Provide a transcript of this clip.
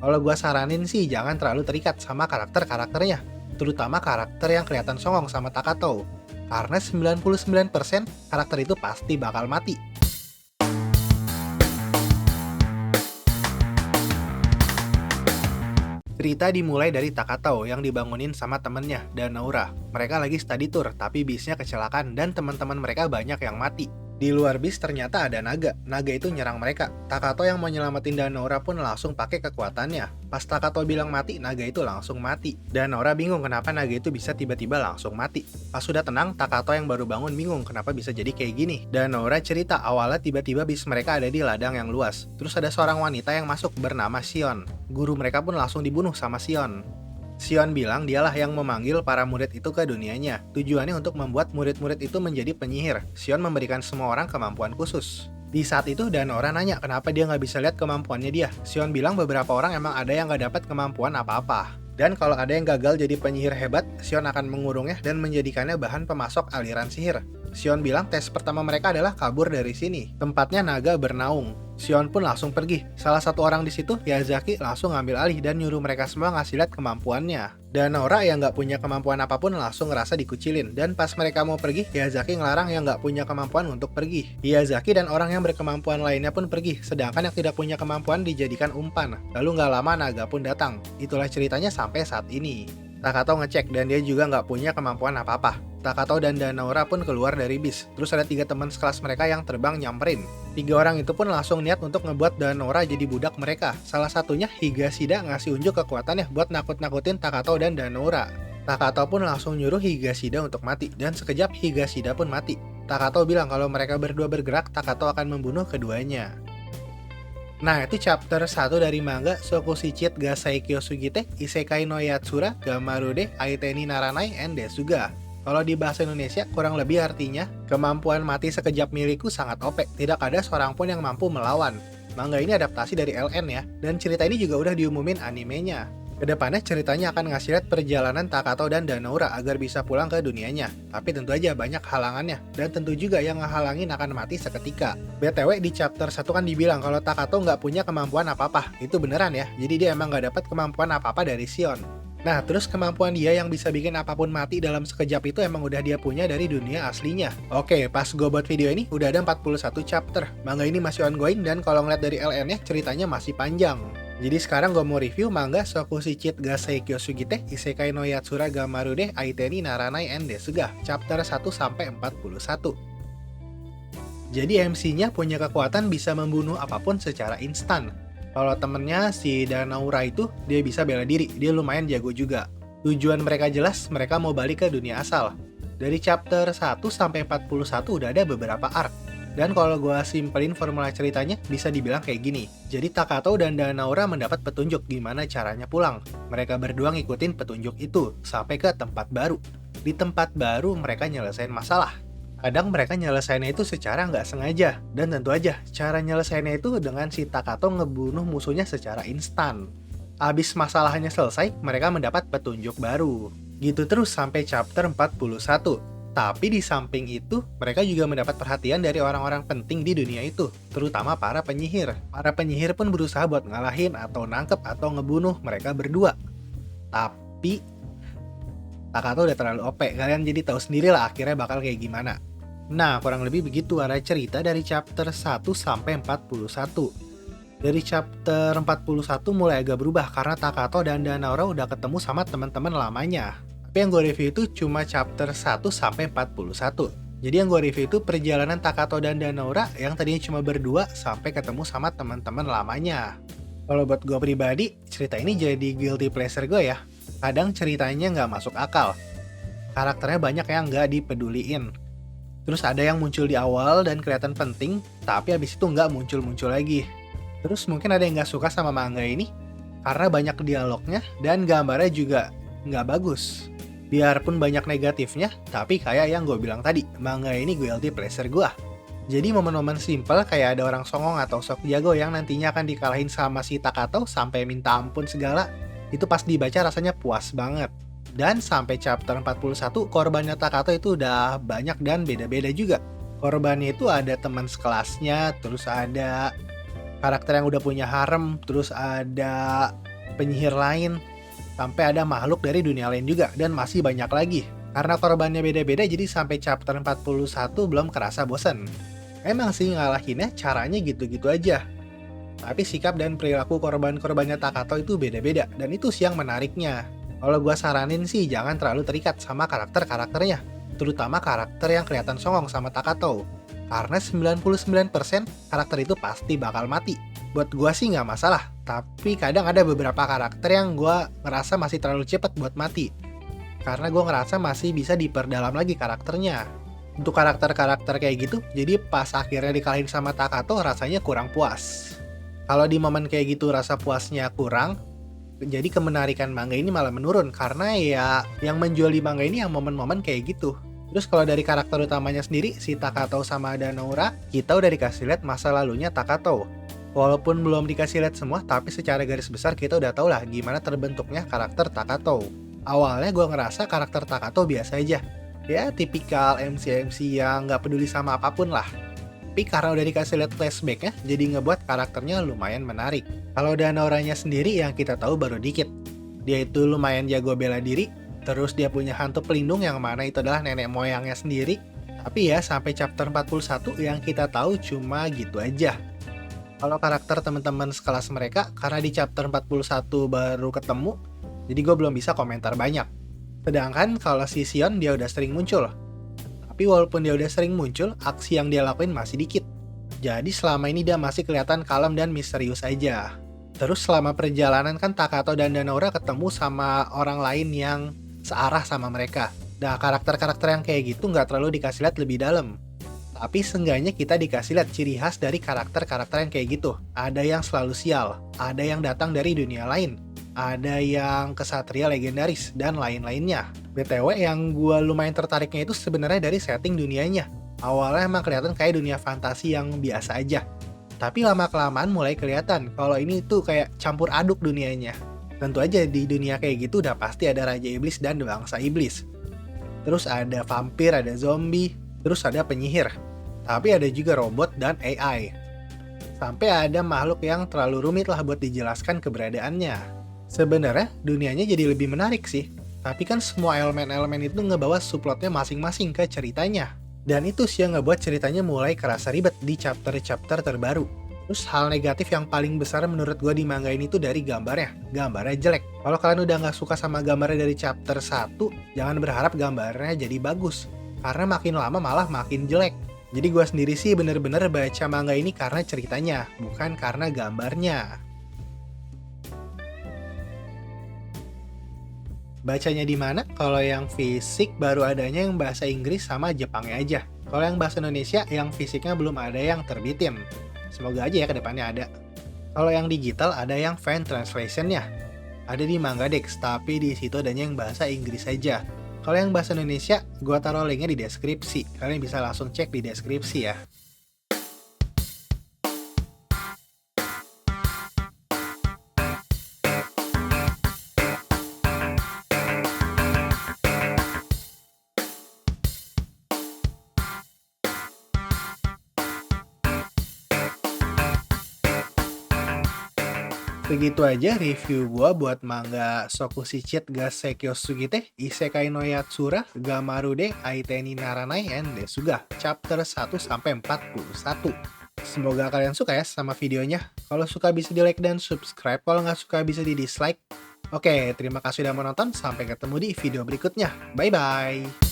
Kalau gua saranin sih jangan terlalu terikat sama karakter-karakternya, terutama karakter yang kelihatan songong sama Takato. Karena 99% karakter itu pasti bakal mati. Cerita dimulai dari Takato yang dibangunin sama temennya, Danaura. Mereka lagi study tour, tapi bisnya kecelakaan dan teman-teman mereka banyak yang mati. Di luar bis ternyata ada naga. Naga itu nyerang mereka. Takato yang mau nyelamatin Danaura pun langsung pakai kekuatannya. Pas Takato bilang mati, naga itu langsung mati. Danaura bingung kenapa naga itu bisa tiba-tiba langsung mati. Pas sudah tenang, Takato yang baru bangun bingung kenapa bisa jadi kayak gini. Danaura cerita awalnya tiba-tiba bis mereka ada di ladang yang luas. Terus ada seorang wanita yang masuk bernama Shion. Guru mereka pun langsung dibunuh sama Shion. Shion bilang dialah yang memanggil para murid itu ke dunianya. Tujuannya untuk membuat murid-murid itu menjadi penyihir. Shion memberikan semua orang kemampuan khusus. Di saat itu Danaura nanya kenapa dia nggak bisa lihat kemampuannya dia. Shion bilang beberapa orang emang ada yang nggak dapat kemampuan apa-apa. Dan kalau ada yang gagal jadi penyihir hebat, Shion akan mengurungnya dan menjadikannya bahan pemasok aliran sihir. Shion bilang tes pertama mereka adalah kabur dari sini. Tempatnya naga bernaung. Shion pun langsung pergi. Salah satu orang di situ, Yazaki, langsung ngambil alih dan nyuruh mereka semua ngasih lihat kemampuannya. Danaura yang nggak punya kemampuan apapun langsung ngerasa dikucilin. Dan pas mereka mau pergi, Yazaki ngelarang yang nggak punya kemampuan untuk pergi. Yazaki dan orang yang berkemampuan lainnya pun pergi, sedangkan yang tidak punya kemampuan dijadikan umpan. Lalu nggak lama naga pun datang. Itulah ceritanya sampai saat ini. Takato ngecek dan dia juga nggak punya kemampuan apa-apa. Takato dan Danaura pun keluar dari bis. Terus ada 3 teman sekelas mereka yang terbang nyamperin. 3 orang itu pun langsung niat untuk ngebuat Danaura jadi budak mereka. Salah satunya Higashida ngasih unjuk kekuatannya buat nakut-nakutin Takato dan Danaura. Takato pun langsung nyuruh Higashida untuk mati. Dan sekejap Higashida pun mati. Takato bilang kalau mereka berdua bergerak, Takato akan membunuh keduanya. Nah, itu chapter 1 dari manga Sokushichit ga Saikyo Sugite Isekai no Yatsura Gamarude Aiteni Naranai and Desuga. Kalau di bahasa Indonesia, kurang lebih artinya, kemampuan mati sekejap milikku sangat OP, tidak ada seorang pun yang mampu melawan. Manga ini adaptasi dari LN ya, dan cerita ini juga udah diumumin animenya. Kedepannya ceritanya akan ngasih lihat perjalanan Takato dan Danaura agar bisa pulang ke dunianya. Tapi tentu aja banyak halangannya, dan tentu juga yang ngehalangin akan mati seketika. BTW di chapter 1 kan dibilang kalau Takato nggak punya kemampuan apa-apa. Itu beneran ya, jadi dia emang nggak dapat kemampuan apa-apa dari Shion. Nah, terus kemampuan dia yang bisa bikin apapun mati dalam sekejap itu emang udah dia punya dari dunia aslinya. Oke, pas gue buat video ini udah ada 41 chapter. Manga ini masih ongoing dan kalau ngeliat dari LN-nya ceritanya masih panjang. Jadi sekarang gue mau review manga Sokushichit ga Seikyo Sugite Isekai no Yatsura Gamarude Aiteni Naranai and Desuga chapter 1-41. Jadi MC-nya punya kekuatan bisa membunuh apapun secara instan. Kalau temennya si Danaura itu dia bisa bela diri, dia lumayan jago juga. Tujuan mereka jelas, mereka mau balik ke dunia asal. Dari chapter 1-41 udah ada beberapa arc. Dan kalau gue simpelin formula ceritanya, bisa dibilang kayak gini. Jadi Takato dan Danaura mendapat petunjuk gimana caranya pulang. Mereka berdua ngikutin petunjuk itu, sampai ke tempat baru. Di tempat baru mereka nyelesain masalah. Kadang mereka nyelesainnya itu secara nggak sengaja. Dan tentu aja, cara nyelesainnya itu dengan si Takato ngebunuh musuhnya secara instan. Abis masalahnya selesai, mereka mendapat petunjuk baru. Gitu terus sampai chapter 41. Tapi di samping itu, mereka juga mendapat perhatian dari orang-orang penting di dunia itu, terutama para penyihir. Para penyihir pun berusaha buat ngalahin atau nangkep atau ngebunuh mereka berdua. Tapi, Takato udah terlalu OP, kalian jadi tahu sendiri lah akhirnya bakal kayak gimana. Nah, kurang lebih begitu arah cerita dari chapter 1-41. Dari chapter 41 mulai agak berubah karena Takato dan Danaura udah ketemu sama teman-teman lamanya. Tapi yang gue review itu cuma chapter 1-41. Jadi yang gue review itu perjalanan Takato dan Danaura yang tadinya cuma berdua sampai ketemu sama teman-teman lamanya. Kalau buat gue pribadi, cerita ini jadi guilty pleasure gue ya. Kadang ceritanya nggak masuk akal. Karakternya banyak yang nggak dipeduliin. Terus ada yang muncul di awal dan kelihatan penting, tapi habis itu nggak muncul-muncul lagi. Terus mungkin ada yang nggak suka sama manga ini, karena banyak dialognya dan gambarnya juga nggak bagus. Biarpun banyak negatifnya, tapi kayak yang gue bilang tadi, manga ini guilty pleasure gue. Jadi momen-momen simple kayak ada orang songong atau sok jago yang nantinya akan dikalahin sama si Takato sampai minta ampun segala, itu pas dibaca rasanya puas banget. Dan sampai chapter 41, korbannya Takato itu udah banyak dan beda-beda juga. Korbannya itu ada teman sekelasnya, terus ada karakter yang udah punya harem, terus ada penyihir lain, sampai ada makhluk dari dunia lain juga, dan masih banyak lagi. Karena korbannya beda-beda, jadi sampai chapter 41 belum kerasa bosen. Emang sih ngalahinnya caranya gitu-gitu aja. Tapi sikap dan perilaku korban-korbannya Takato itu beda-beda, dan itu sih yang menariknya. Kalau gua saranin sih jangan terlalu terikat sama karakter-karakternya, terutama karakter yang kelihatan songong sama Takato. Karena 99% karakter itu pasti bakal mati. Buat gua sih nggak masalah, tapi kadang ada beberapa karakter yang gua ngerasa masih terlalu cepat buat mati. Karena gua ngerasa masih bisa diperdalam lagi karakternya. Untuk karakter-karakter kayak gitu, jadi pas akhirnya dikalahin sama Takato rasanya kurang puas. Kalau di momen kayak gitu rasa puasnya kurang, jadi kemenarikan manga ini malah menurun karena ya yang menjual di manga ini yang momen-momen kayak gitu. Terus kalau dari karakter utamanya sendiri, si Takato sama Danaura, kita udah dikasih lihat masa lalunya Takato. Walaupun belum dikasih lihat semua, tapi secara garis besar kita udah tau lah gimana terbentuknya karakter Takato. Awalnya gue ngerasa karakter Takato biasa aja. Ya tipikal MC-MC yang nggak peduli sama apapun lah. Tapi karena udah dikasih lihat flashbacknya, jadi ngebuat karakternya lumayan menarik. Kalau Danauranya sendiri yang kita tahu baru dikit. Dia itu lumayan jago bela diri, terus dia punya hantu pelindung yang mana itu adalah nenek moyangnya sendiri. Tapi ya sampai chapter 41 yang kita tahu cuma gitu aja. Kalau karakter teman-teman sekelas mereka, karena di chapter 41 baru ketemu, jadi gue belum bisa komentar banyak. Sedangkan kalau si Sion dia udah sering muncul. Tapi walaupun dia udah sering muncul, aksi yang dia lakuin masih dikit. Jadi selama ini dia masih kelihatan kalem dan misterius aja. Terus selama perjalanan kan Takato dan Danaura ketemu sama orang lain yang searah sama mereka. Nah karakter-karakter yang kayak gitu nggak terlalu dikasih lihat lebih dalam. Tapi seenggaknya kita dikasih lihat ciri khas dari karakter-karakter yang kayak gitu. Ada yang selalu sial, ada yang datang dari dunia lain, ada yang kesatria legendaris, dan lain-lainnya. BTW yang gue lumayan tertariknya itu sebenarnya dari setting dunianya. Awalnya emang kelihatan kayak dunia fantasi yang biasa aja. Tapi lama-kelamaan mulai kelihatan kalau ini tuh kayak campur aduk dunianya. Tentu aja di dunia kayak gitu udah pasti ada Raja Iblis dan bangsa Iblis. Terus ada vampir, ada zombie, terus ada penyihir. Tapi ada juga robot dan AI. Sampai ada makhluk yang terlalu rumit lah buat dijelaskan keberadaannya. Sebenarnya dunianya jadi lebih menarik sih. Tapi kan semua elemen-elemen itu ngebawa subplotnya masing-masing ke ceritanya. Dan itu sih yang ngebuat ceritanya mulai kerasa ribet di chapter-chapter terbaru. Terus hal negatif yang paling besar menurut gue di manga ini tuh dari gambarnya. Gambarnya jelek. Kalau kalian udah nggak suka sama gambarnya dari chapter 1, jangan berharap gambarnya jadi bagus. Karena makin lama malah makin jelek. Jadi gue sendiri sih bener-bener baca manga ini karena ceritanya, bukan karena gambarnya. Bacanya di mana? Kalau yang fisik baru adanya yang bahasa Inggris sama Jepangnya aja. Kalau yang bahasa Indonesia, yang fisiknya belum ada yang terbitin. Semoga aja ya kedepannya ada. Kalau yang digital ada yang fan translationnya. Ada di Mangadex, tapi di situ adanya yang bahasa Inggris aja. Kalau yang bahasa Indonesia, gua taruh linknya di deskripsi. Kalian bisa langsung cek di deskripsi ya. Begitu aja review gua buat manga Sokushichit ga Seikyo Sugite Isekai no Yatsura Gamarude Aiteni Naranai and Desuga chapter 1 sampai 41. Semoga kalian suka ya sama videonya. Kalau suka bisa di like dan subscribe, kalau nggak suka bisa di dislike. Oke, terima kasih sudah menonton. Sampai ketemu di video berikutnya. Bye bye.